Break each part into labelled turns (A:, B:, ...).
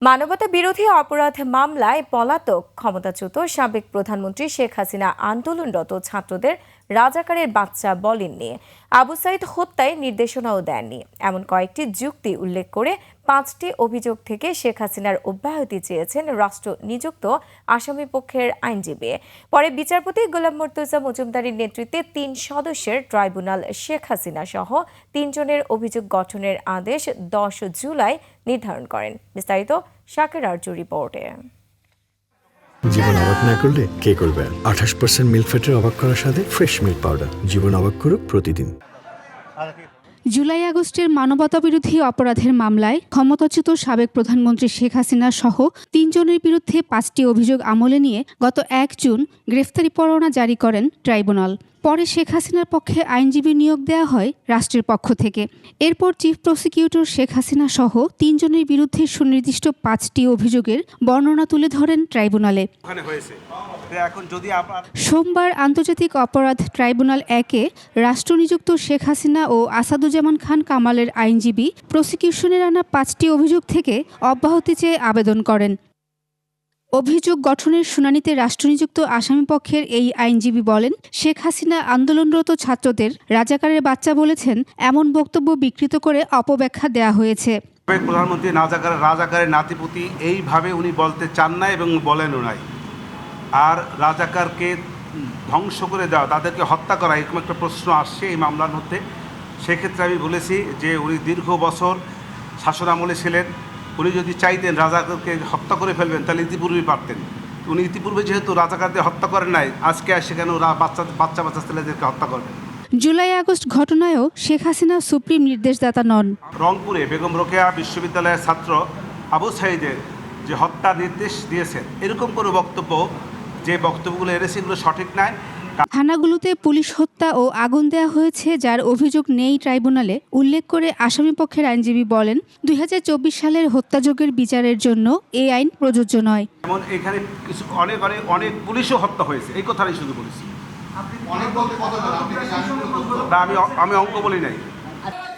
A: মানবতা বিরোধী অপরাধ মামলায় পলাতক ক্ষমতাচ্যুত সাবেক প্রধানমন্ত্রী শেখ হাসিনা আন্দোলনরত ছাত্রদের রাজাকারের বাচ্চা বলেন নিয়ে আবু সাইদ হত্যায় নির্দেশনাও দেননি এমন কয়েকটি যুক্তি উল্লেখ করে 5টি অভিযোগ থেকে শেখ হাসিনার অব্যাহতি চেয়েছেন রাষ্ট্র নিযুক্ত আসামি পক্ষের আইনজীবী। পরে বিচারপতি গোলাম মুর্তজা মজুমদারের নেতৃত্বে 3 সদস্যের ট্রাইব্যুনাল শেখ হাসিনা সহ 3 জনের অভিযোগ গঠনের আদেশ 10 জুলাই নির্ধারণ করেন। বিস্তারিত শাকের আরজু রিপোর্টে।
B: জীবন অবাক না করলে কে করবে? 28% মিল্ক ফ্যাটের অবাক করার সাথে ফ্রেশ মিল্ক পাউডার। জীবন অবাক করুক প্রতিদিন।
C: জুলাই আগস্টের মানবতাবিরোধী অপরাধের মামলায় ক্ষমতাচ্যুত সাবেক প্রধানমন্ত্রী শেখ হাসিনা সহ 3 জনের বিরুদ্ধে 5টি অভিযোগ আমলে নিয়ে গত 1 জুন গ্রেফতারি পরোয়ানা জারি করেন ট্রাইব্যুনাল। পরে শেখ হাসিনার পক্ষে আইনজীবী নিয়োগ দেওয়া হয় রাষ্ট্রের পক্ষ থেকে। এরপর চিফ প্রসিকিউটর শেখ হাসিনা সহ 3 জনের বিরুদ্ধে সুনির্দিষ্ট 5টি অভিযোগের বর্ণনা তুলে ধরেন ট্রাইব্যুনালে। সোমবার আন্তর্জাতিক অপরাধ ট্রাইব্যুনাল 1-এ রাষ্ট্রনিযুক্ত শেখ হাসিনা ও আসাদুজ্জামান খান কামালের আইনজীবী প্রসিকিউশনের আনা 5টি অভিযোগ থেকে অব্যাহতি চেয়ে আবেদন করেন। অভিযোগ গঠনের শুনানিতে রাষ্ট্রনিযুক্ত আসামিপক্ষের এই আইনজীবী বলেন, শেখ হাসিনা আন্দোলনরত ছাত্রদের রাজাকারের বাচ্চা বলেছেন, এমন বক্তব্য বিকৃত করে অপব্যাখ্যা দেয়া হয়েছে।
D: প্রধানমন্ত্রী রাজাকারের নাতিপুতি এইভাবে উনি বলতে চান না এবং বলেনও নাই। আর রাজাকারকে ধ্বংস করে দেওয়া, তাদেরকে হত্যা করা, এরকম একটা প্রশ্ন আসছে এই মামলার মধ্যে। সেক্ষেত্রে আমি বলেছি যে উনি দীর্ঘ বছর শাসন আমলে ছিলেন। উনি যদি চাইতেন রাজাকারকে হত্যা করে ফেলবেন তাহলে ইতিপূর্বেই পারতেন। উনি ইতিপূর্বে যেহেতু রাজাকারদের হত্যা করেন নাই, আজকে আসে কেন বাচ্চা ছেলেদেরকে হত্যা করবেন?
C: জুলাই আগস্ট ঘটনায়ও শেখ হাসিনা সুপ্রিম নির্দেশদাতা নন।
D: রংপুরে বেগম রোকেয়া বিশ্ববিদ্যালয়ের ছাত্র আবু সাইদের যে হত্যার নির্দেশ দিয়েছেন, এরকম কোনো বক্তব্য, যে বক্তব্যগুলো এনেছে এগুলো সঠিক নয়।
C: থানাগুলোতে পুলিশ হত্যা ও আগুন দেওয়া হয়েছে যার অভিযোগ নেই ট্রাইব্যুনালে উল্লেখ করে আসামিপক্ষের আইনজীবী বলেন, 2024 সালের হত্যাযজ্ঞের বিচারের জন্য এই আইন প্রযোজ্য নয়।
D: যেমন এখানে কিছু অনেক পুলিশও হত্যা হয়েছে, এই কথাটাই শুধু বলেছি। আমি অঙ্ক বলি নাই।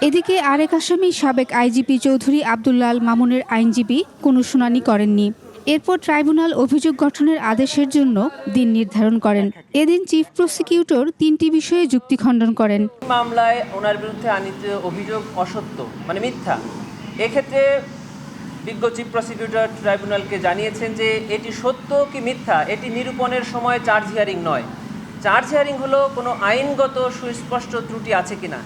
C: এদিকে আরেক আসামি সাবেক আইজিপি চৌধুরী আব্দুল্লাহ আল মামুনের আইনজীবী কোনো শুনানি করেননি। এরপর ট্রাইব্যুনাল অভিযোগ গঠনের আদেশের জন্য দিন নির্ধারণ করেন। এদিন চিফ প্রসিকিউটর 3টি বিষয়ে যুক্তি খণ্ডন করেন।
E: মামলায় ওনার বিরুদ্ধে আনিত অভিযোগ অসত্য, মানে মিথ্যা। এক্ষেত্রে বিজ্ঞ চিফ প্রসিকিউটর ট্রাইব্যুনালকে জানিয়েছেন যে এটি সত্য কি মিথ্যা এটি নিরূপণের সময় চার্জ হিয়ারিং নয়। চার্জ হিয়ারিং হলো কোনো আইনগত সুস্পষ্ট ত্রুটি আছে কিনা।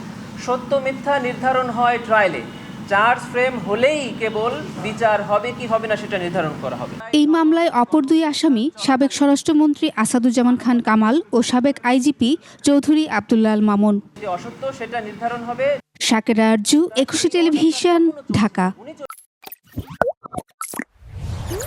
E: সত্য মিথ্যা নির্ধারণ হয় ট্রায়ালে। চার্জ ফ্রেম হলেই কেবল বিচার হবে কি হবে না সেটা নির্ধারণ করা হবে।
C: এই মামলায় অপর 2 আসামি সাবেক স্বরাষ্ট্রমন্ত্রী আসাদুজ্জামান খান কামাল ও সাবেক আইজিপি চৌধুরী আব্দুল্লাহ আল মামুন।
E: অসত্য সেটা নির্ধারণ হবে।
C: শাকের আরজু, 21 টেলিভিশন, ঢাকা।